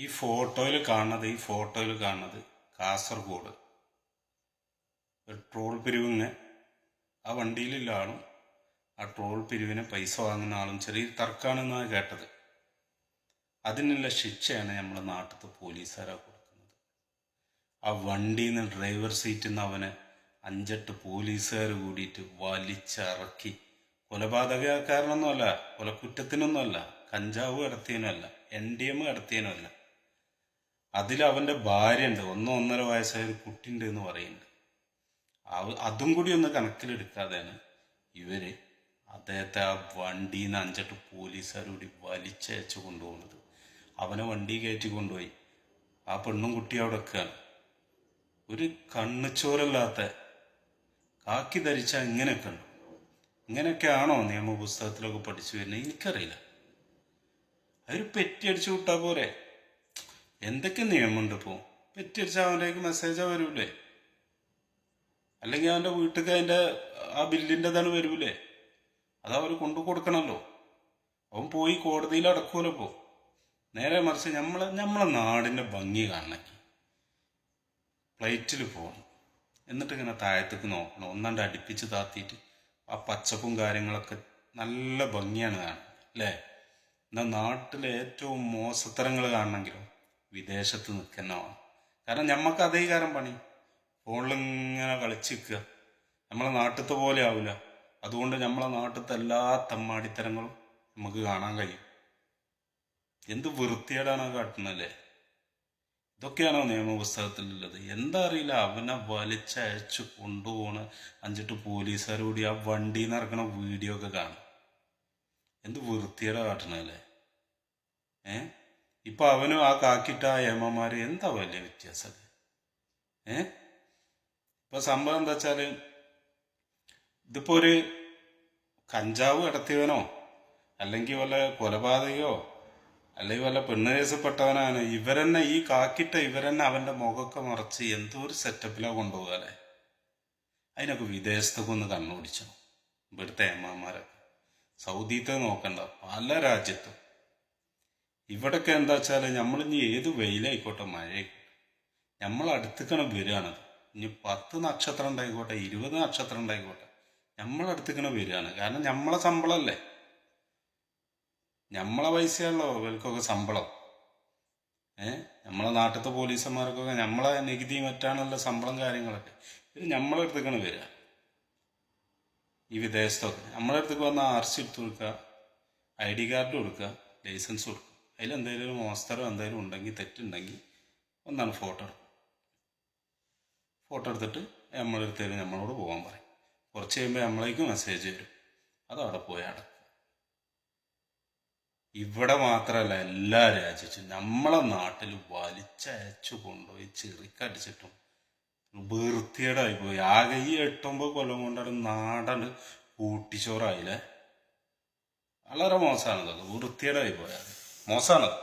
ഈ ഫോട്ടോയിൽ കാണുന്നത് കാസർഗോഡ് ട്രോൾ പിരിവിന് ആ വണ്ടിയിലുള്ള ആളും ആ ട്രോൾ പിരിവിന് പൈസ വാങ്ങുന്ന ആളും ചെറിയ തർക്കമാണെന്നാണ് കേട്ടത്. അതിനുള്ള ശിക്ഷയാണ് നമ്മുടെ നാട്ടിലത്തെ പോലീസുകാരാ കൊടുക്കുന്നത്. ആ വണ്ടിയിൽ നിന്ന് ഡ്രൈവർ സീറ്റിൽ നിന്ന് അവനെ 5-8 പോലീസുകാർ കൂടിയിട്ട് വലിച്ചിറക്കി. കൊലപാതകക്കാരനൊന്നുമല്ല, കൊലക്കുറ്റത്തിനൊന്നുമല്ല, കഞ്ചാവ് കടത്തിയനുമല്ല, NDM കടത്തിയനുമല്ല. അതിലവൻ്റെ ഭാര്യ ഉണ്ട്, 1-1.5 വയസ്സായ ഒരു കുട്ടിയുണ്ട് എന്ന് പറയുന്നുണ്ട്. അതും കൂടി ഒന്ന് കണക്കിലെടുക്കാതെയാണ് ഇവര് അദ്ദേഹത്തെ ആ വണ്ടിയിൽ നിന്ന് 5-8 പോലീസുകാർ കൂടി വലിച്ചയച്ചു കൊണ്ടുപോകുന്നത്. അവനെ വണ്ടി കയറ്റി കൊണ്ടുപോയി. ആ പെണ്ണും കുട്ടി അവിടെ വെക്കുകയാണ്. ഒരു കണ്ണുചോരല്ലാത്ത കാക്കി ധരിച്ചാൽ ഇങ്ങനെയൊക്കെ ഉണ്ട്. ഇങ്ങനെയൊക്കെയാണോ നിയമപുസ്തകത്തിലൊക്കെ പഠിച്ചു വരുന്നത്? എനിക്കറിയില്ല. അതൊരു പെറ്റി അടിച്ചു വിട്ടാൽ പോരെ? എന്തൊക്കെ നിയമമുണ്ട് ഇപ്പോൾ? പെറ്റി അടിച്ചാൽ അവൻ്റെക്ക് മെസ്സേജാ വരൂലേ? അല്ലെങ്കിൽ അവൻ്റെ വീട്ടിലേക്ക് അതിൻ്റെ ആ ബില്ലിൻ്റെ ഇതാണ് വരൂലേ? അതവർ കൊണ്ടു കൊടുക്കണമല്ലോ. അവൻ പോയി കോടതിയിൽ അടക്കൂലോ. ഇപ്പോൾ നേരെ മറിച്ച് നമ്മളെ നാടിൻ്റെ ഭംഗി കാണണമെങ്കിൽ ഫ്ലൈറ്റിൽ പോകണം, എന്നിട്ട് ഇങ്ങനെ താഴത്തേക്ക് നോക്കണം, ഒന്നാണ്ട് അടുപ്പിച്ച് താത്തിയിട്ട് ആ പച്ചപ്പും കാര്യങ്ങളൊക്കെ നല്ല ഭംഗിയാണ് കാണുന്നത് അല്ലേ? എന്നാൽ നാട്ടിലെ ഏറ്റവും മോശത്തരങ്ങൾ കാണണമെങ്കിലും വിദേശത്ത് നിൽക്കുന്നതാണ്. കാരണം നമുക്ക് അതേ കാരം പണി, ഫോണിലിങ്ങനെ കളിച്ചിരിക്കുക. നമ്മളെ നാട്ടിലത്തെ പോലെ ആവില്ല. അതുകൊണ്ട് നമ്മളെ നാട്ടിലത്തെ എല്ലാ തമ്മാടിത്തരങ്ങളും നമുക്ക് കാണാൻ കഴിയും. എന്ത് വൃത്തികേടാണ് കാട്ടുന്നല്ലേ? ഇതൊക്കെയാണോ നിയമപുസ്തകത്തിലുള്ളത്? എന്താ അറിയില്ല. അവനെ വലിച്ചയച്ചു കൊണ്ടുപോകണ 5-8 പോലീസുകാരോടി ആ വണ്ടിയിൽ നിന്ന് ഇറങ്ങണ വീഡിയോ ഒക്കെ കാണും. എന്ത് വൃത്തികേടാ കാട്ടണല്ലേ? ഇപ്പൊ അവനും ആ കാക്കിട്ട ആ ഏമ്മമാര് എന്താ വലിയ വ്യത്യാസം? ഇപ്പൊ സംഭവം എന്താ വെച്ചാല്, ഇതിപ്പോ ഒരു കഞ്ചാവ് കടത്തിയവനോ അല്ലെങ്കിൽ വല്ല കൊലപാതകയോ അല്ലെങ്കിൽ വല്ല പെണ്ണ് കേസപ്പെട്ടവനാണ് ഇവരെന്നെ ഈ കാക്കിട്ട ഇവരെന്നെ അവന്റെ മുഖമൊക്കെ മറച്ച് എന്തോ ഒരു സെറ്റപ്പിലാ കൊണ്ടുപോകാല്ലേ. അതിനൊക്കെ വിദേശത്തൊക്കെ ഒന്ന് കണ്ണുപിടിച്ചോ. ഇവിടുത്തെ ഏമ്മമാരൊക്കെ സൗദിത്തെ നോക്കണ്ട, പല രാജ്യത്തും. ഇവിടൊക്കെ എന്താ വെച്ചാല് നമ്മളിനി ഏത് വെയിലായിക്കോട്ടെ മഴയായിക്കോട്ടെ നമ്മളടുത്തേക്കാണ് വരികയാണത്. ഇനി 10 നക്ഷത്രം ഉണ്ടായിക്കോട്ടെ 20 നക്ഷത്രം ഉണ്ടായിക്കോട്ടെ നമ്മളടുത്തേക്കാണ് വരികയാണ്. കാരണം നമ്മളെ ശമ്പളമല്ലേ, നമ്മളെ പൈസയാണല്ലോ ഇവർക്കൊക്കെ ശമ്പളം. നമ്മളെ നാട്ടിലത്തെ പോലീസന്മാർക്കൊക്കെ നമ്മളെ നികുതി മറ്റാണല്ലോ ശമ്പളം കാര്യങ്ങളൊക്കെ. ഇത് നമ്മളെ അടുത്തേക്കാണ് വരിക. ഈ വിദേശത്തൊക്കെ നമ്മളെ അടുത്തേക്ക് വന്ന RC എടുത്ത് കൊടുക്കുക, ID കാർഡ് കൊടുക്കുക, ലൈസൻസ് കൊടുക്കുക. അതിലെന്തെങ്കിലും ഒരു മോസ്തരോ എന്തെങ്കിലും ഉണ്ടെങ്കിൽ തെറ്റുണ്ടെങ്കിൽ ഒന്നാണ് ഫോട്ടോ എടുത്തിട്ട് നമ്മളെടുത്തേക്ക് നമ്മളോട് പോകാൻ പറയും. കുറച്ച് കഴിയുമ്പോൾ നമ്മളേക്ക് മെസ്സേജ് വരും, അതവിടെ പോയി അടക്കും. ഇവിടെ മാത്രമല്ല എല്ലാ രാജ്യത്തും നമ്മളെ നാട്ടിൽ വലിച്ചയച്ചു കൊണ്ടുപോയി ചെറിക്കടിച്ചിട്ടും വൃത്തികേടായി പോയി. ആകെ ഈ 8-9 കൊല്ലം കൊണ്ടാണ് നാടാണ് കൂട്ടിച്ചോറായില്ലേ. വളരെ മോശമാണത്, വൃത്തികേടായി പോയാൽ മോശമാണത്.